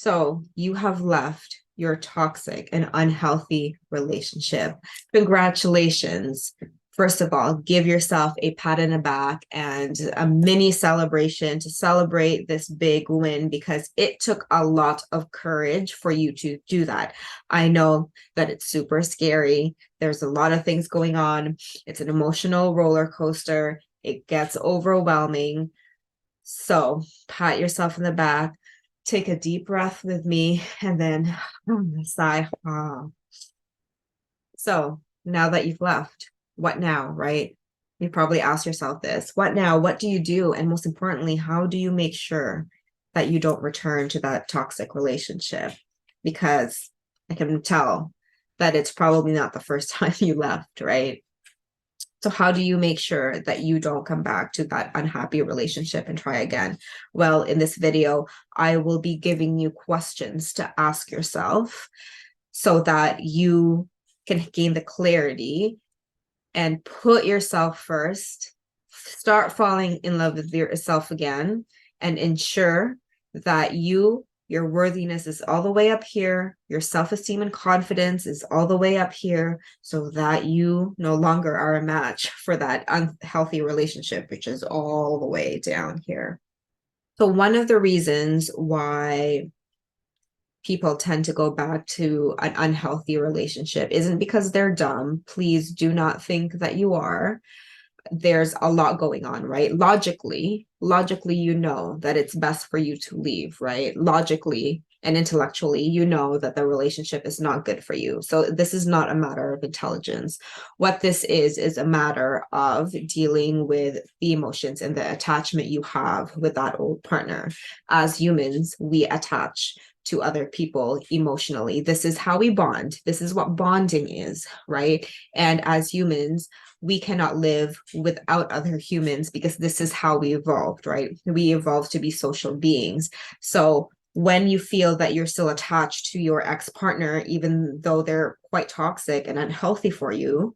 So you have left your toxic and unhealthy relationship. Congratulations. First of all, give yourself a pat in the back and a mini celebration to celebrate this big win because it took a lot of courage for you to do that. I know that it's super scary. There's a lot of things going on. It's an emotional roller coaster. It gets overwhelming. So pat yourself in the back, take a deep breath with me, and then sigh. So now that you've left, what now, right? You probably ask yourself this. What now? What do you do? And most importantly, how do you make sure that you don't return to that toxic relationship? Because I can tell that it's probably not the first time you left, right? So how do you make sure that you don't come back to that unhappy relationship and try again? Well, in this video, I will be giving you questions to ask yourself so that you can gain the clarity and put yourself first, start falling in love with yourself again, and ensure that your worthiness is all the way up here, your self-esteem and confidence is all the way up here, so that you no longer are a match for that unhealthy relationship, which is all the way down here. So one of the reasons why people tend to go back to an unhealthy relationship isn't because they're dumb. Please do not think that you are. There's a lot going on, right? Logically, you know that it's best for you to leave, right? Logically and intellectually, you know that the relationship is not good for you. So this is not a matter of intelligence. What this is a matter of dealing with the emotions and the attachment you have with that old partner. As humans, we attach to other people emotionally. This is how we bond. This is what bonding is, right? And as humans, we cannot live without other humans because this is how we evolved, right? We evolved to be social beings. So when you feel that you're still attached to your ex-partner, even though they're quite toxic and unhealthy for you,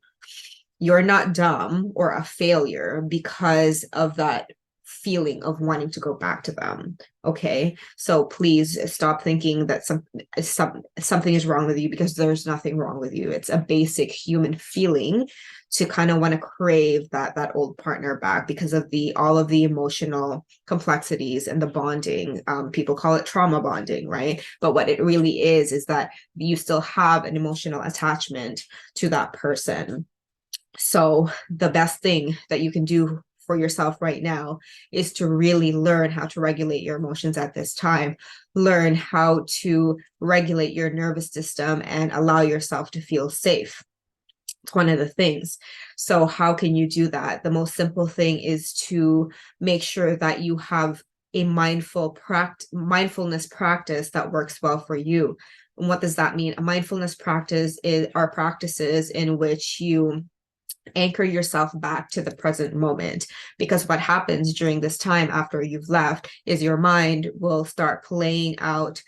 you're not dumb or a failure because of that feeling of wanting to go back to them. Okay, so please stop thinking that something is wrong with you, because there's nothing wrong with you. It's a basic human feeling to kind of want to crave that old partner back because of all of the emotional complexities and the bonding. People call it trauma bonding, right? But what it really is that you still have an emotional attachment to that person. So the best thing that you can do for yourself right now is to really learn how to regulate your emotions at this time. Learn how to regulate your nervous system and allow yourself to feel safe. It's one of the things. So how can you do that? The most simple thing is to make sure that you have a mindfulness practice that works well for you. And what does that mean? A mindfulness practice are practices in which you anchor yourself back to the present moment, because what happens during this time after you've left is your mind will start playing out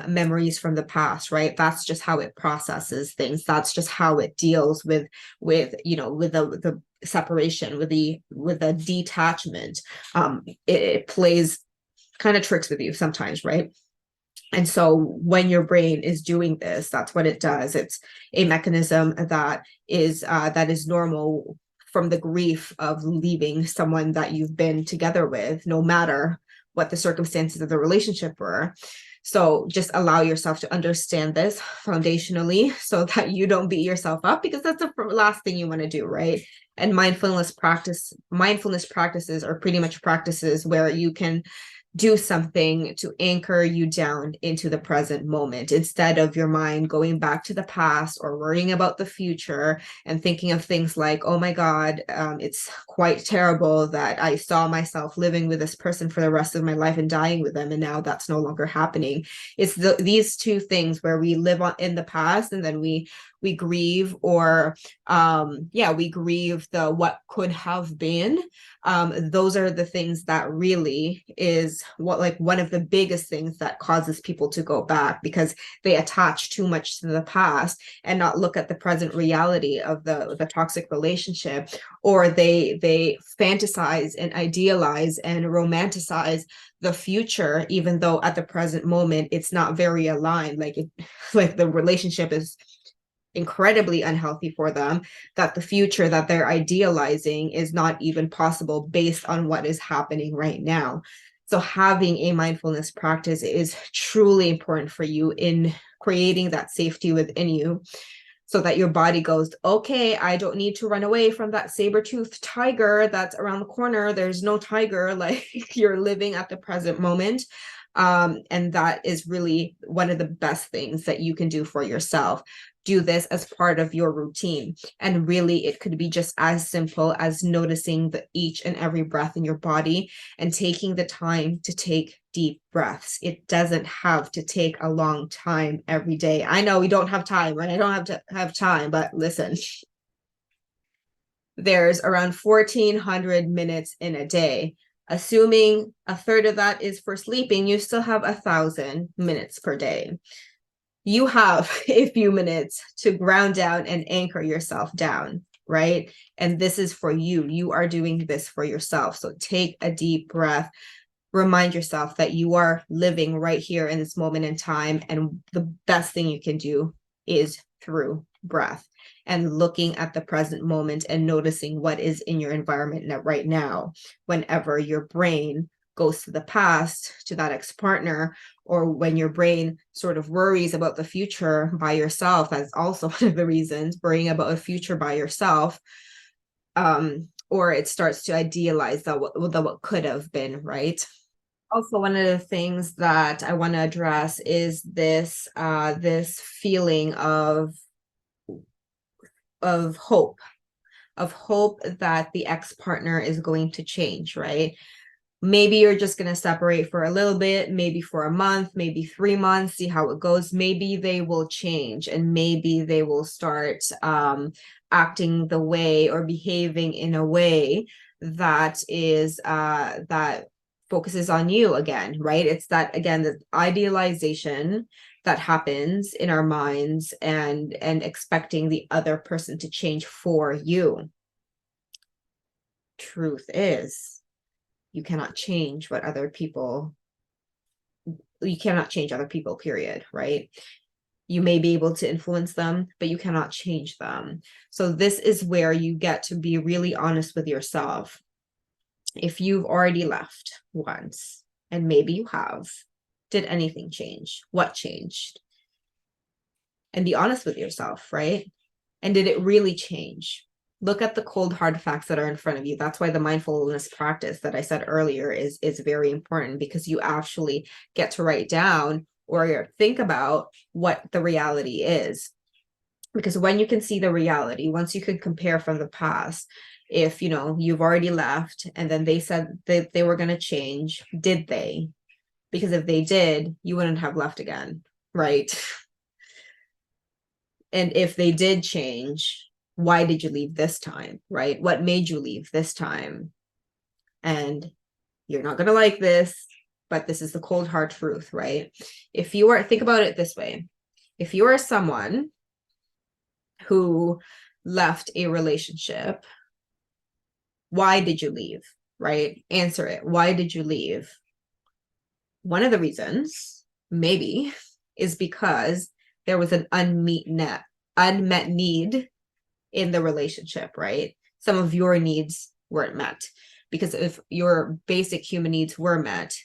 memories from the past, right? That's just how it processes things. That's just how it deals with the separation, with the detachment. It plays kind of tricks with you sometimes, right? And so when your brain is doing this, that's what it does. It's a mechanism that is normal from the grief of leaving someone that you've been together with, no matter what the circumstances of the relationship were. So just allow yourself to understand this foundationally so that you don't beat yourself up, because that's the last thing you want to do, right? And mindfulness practices are pretty much practices where you can do something to anchor you down into the present moment, instead of your mind going back to the past or worrying about the future and thinking of things like, oh my God, it's quite terrible that I saw myself living with this person for the rest of my life and dying with them, and now that's no longer happening. It's these two things where we live in the past, and then we we grieve, or we grieve the what could have been. Those are the things that really is what, like, one of the biggest things that causes people to go back, because they attach too much to the past and not look at the present reality of the toxic relationship, or they fantasize and idealize and romanticize the future, even though at the present moment it's not very aligned. Like the relationship is incredibly unhealthy for them, that the future that they're idealizing is not even possible based on what is happening right now. So having a mindfulness practice is truly important for you in creating that safety within you, so that your body goes, okay, I don't need to run away from that saber-toothed tiger that's around the corner. There's no tiger. Like, you're living at the present moment. And that is really one of the best things that you can do for yourself. Do this as part of your routine. And really, it could be just as simple as noticing each and every breath in your body and taking the time to take deep breaths. It doesn't have to take a long time every day. I know we don't have time, right? I don't have to have time, but listen, there's around 1,400 minutes in a day. Assuming a third of that is for sleeping, you still have 1,000 minutes per day. You have a few minutes to ground down and anchor yourself down, right? And this is for you. You are doing this for yourself. So take a deep breath. Remind yourself that you are living right here in this moment in time. And the best thing you can do is through breath and looking at the present moment and noticing what is in your environment right now. Whenever your brain goes to the past, to that ex-partner, or when your brain sort of worries about the future by yourself, that's also one of the reasons, worrying about a future by yourself, or it starts to idealize what could have been, right? Also, one of the things that I want to address is this feeling of hope that the ex-partner is going to change, right? Maybe you're just going to separate for a little bit, maybe for a month, maybe 3 months, see how it goes. Maybe they will change, and maybe they will start acting the way or behaving in a way that is that focuses on you again, right? It's that, again, the idealization that happens in our minds, and expecting the other person to change for you. Truth is, you cannot change other people, period, right? You may be able to influence them, but you cannot change them. So this is where you get to be really honest with yourself. If you've already left once, and maybe you have, did anything change? What changed? And be honest with yourself, right? And did it really change? Look at the cold, hard facts that are in front of you. That's why the mindfulness practice that I said earlier is very important, because you actually get to write down or think about what the reality is. Because when you can see the reality, once you can compare from the past, if you've already left and then they said that they were going to change, did they? Because if they did, you wouldn't have left again, right? And if they did change, why did you leave this time, right? What made you leave this time? And you're not going to like this, but this is the cold hard truth, right? Think about it this way. If you are someone who left a relationship, why did you leave, right? Answer it. Why did you leave? One of the reasons, maybe, is because there was an unmet need in the relationship, right? Some of your needs weren't met, because if your basic human needs were met,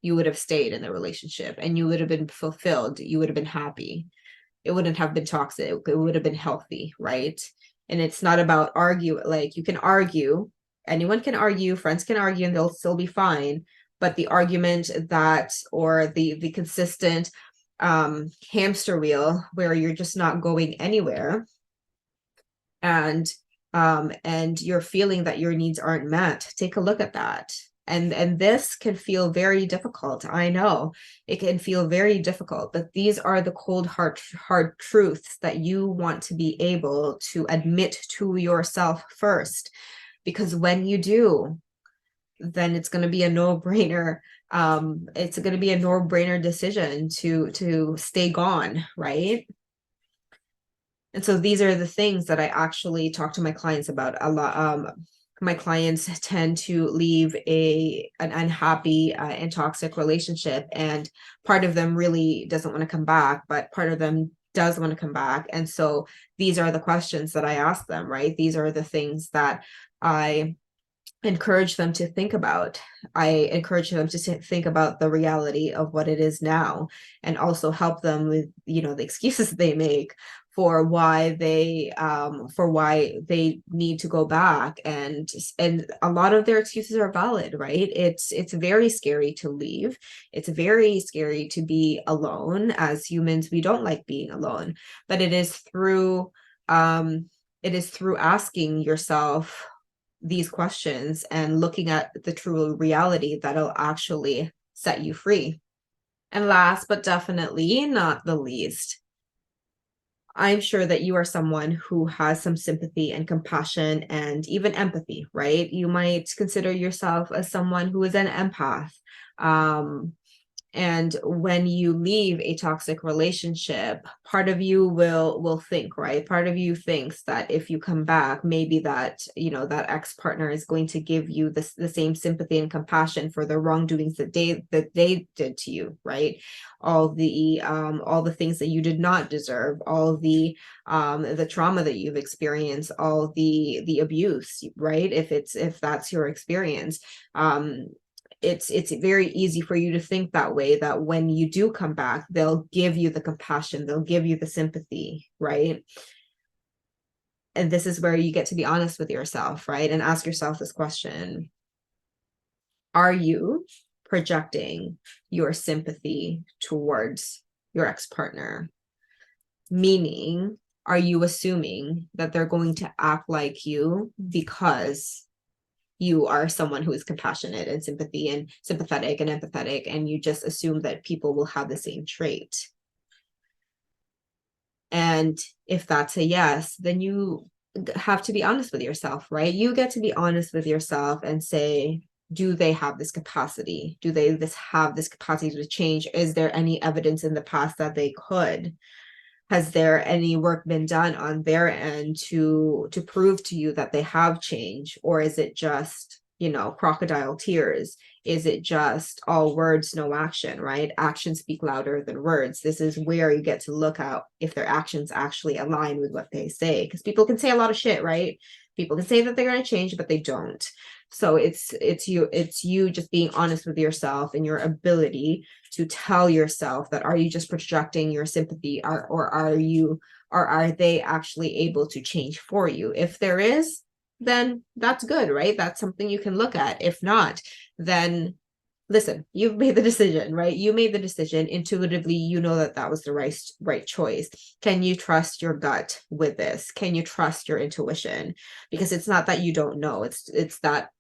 you would have stayed in the relationship and you would have been fulfilled. You would have been happy. It wouldn't have been toxic. It would have been healthy, right? And it's not about argue. Like, you can argue, anyone can argue, friends can argue, and they'll still be fine. But the argument or the consistent hamster wheel where you're just not going anywhere, and you're feeling that your needs aren't met, take a look at that. And this can feel very difficult. I know it can feel very difficult, but these are the cold hard truths that you want to be able to admit to yourself first, because when you do, then it's going to be a no-brainer. It's going to be a no-brainer decision to stay gone, right? And so these are the things that I actually talk to my clients about a lot. My clients tend to leave an unhappy and toxic relationship, and part of them really doesn't want to come back, but part of them does want to come back. And so these are the questions that I ask them, right? These are the things that I encourage them to think about. I encourage them to think about the reality of what it is now, and also help them with, the excuses they make for why they need to go back. And a lot of their excuses are valid, right? It's very scary to leave. It's very scary to be alone. As humans, we don't like being alone, but it is through asking yourself these questions and looking at the true reality that'll actually set you free. And last but definitely not the least, I'm sure that you are someone who has some sympathy and compassion and even empathy, right? You might consider yourself as someone who is an empath. And when you leave a toxic relationship, part of you will think, right? Part of you thinks that if you come back, maybe that, that ex-partner is going to give you the same sympathy and compassion for the wrongdoings that they did to you, right? All the things that you did not deserve, all the trauma that you've experienced, all the abuse, right? If that's your experience. It's very easy for you to think that way, that when you do come back, they'll give you the compassion, they'll give you the sympathy, right? And this is where you get to be honest with yourself, right? And ask yourself this question: are you projecting your sympathy towards your ex-partner? Meaning, are you assuming that they're going to act like you because you are someone who is compassionate and sympathetic and empathetic, and you just assume that people will have the same trait? And if that's a yes, then you have to be honest with yourself, right? You get to be honest with yourself and say, do they have this capacity? Do they have this capacity to change? Is there any evidence in the past that they could? Has there any work been done on their end to prove to you that they have changed? Or is it just, crocodile tears? Is it just all words, no action, right? Actions speak louder than words. This is where you get to look at if their actions actually align with what they say. Because people can say a lot of shit, right? People can say that they're going to change, but they don't. So it's you just being honest with yourself and your ability to tell yourself that, are you just projecting your sympathy, or are they actually able to change for you? If there is, then that's good, right? That's something you can look at. If not, then listen, you've made the decision, right? You made the decision intuitively. You know that was the right choice. Can you trust your gut with this? Can you trust your intuition? Because it's not that you don't know. It's that,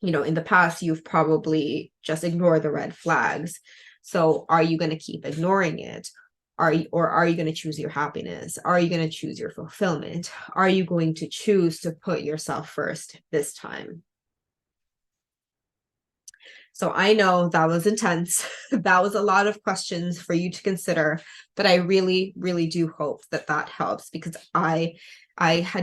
in the past, you've probably just ignored the red flags. So are you going to keep ignoring it? Are you going to choose your happiness? Are you going to choose your fulfillment? Are you going to choose to put yourself first this time? So I know that was intense. That was a lot of questions for you to consider, but I really, really do hope that helps, because I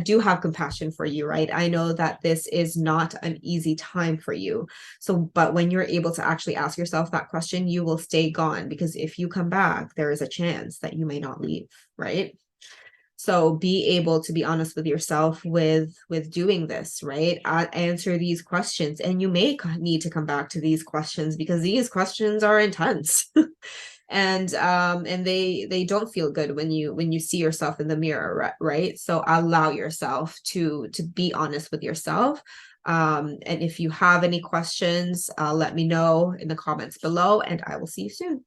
do have compassion for you, right? I know that this is not an easy time for you. So, but when you're able to actually ask yourself that question, you will stay gone, because if you come back, there is a chance that you may not leave, right? So be able to be honest with yourself with doing this, right? Answer these questions, and you may need to come back to these questions, because these questions are intense. And they don't feel good when you see yourself in the mirror, right? So allow yourself to be honest with yourself. And if you have any questions, let me know in the comments below, and I will see you soon.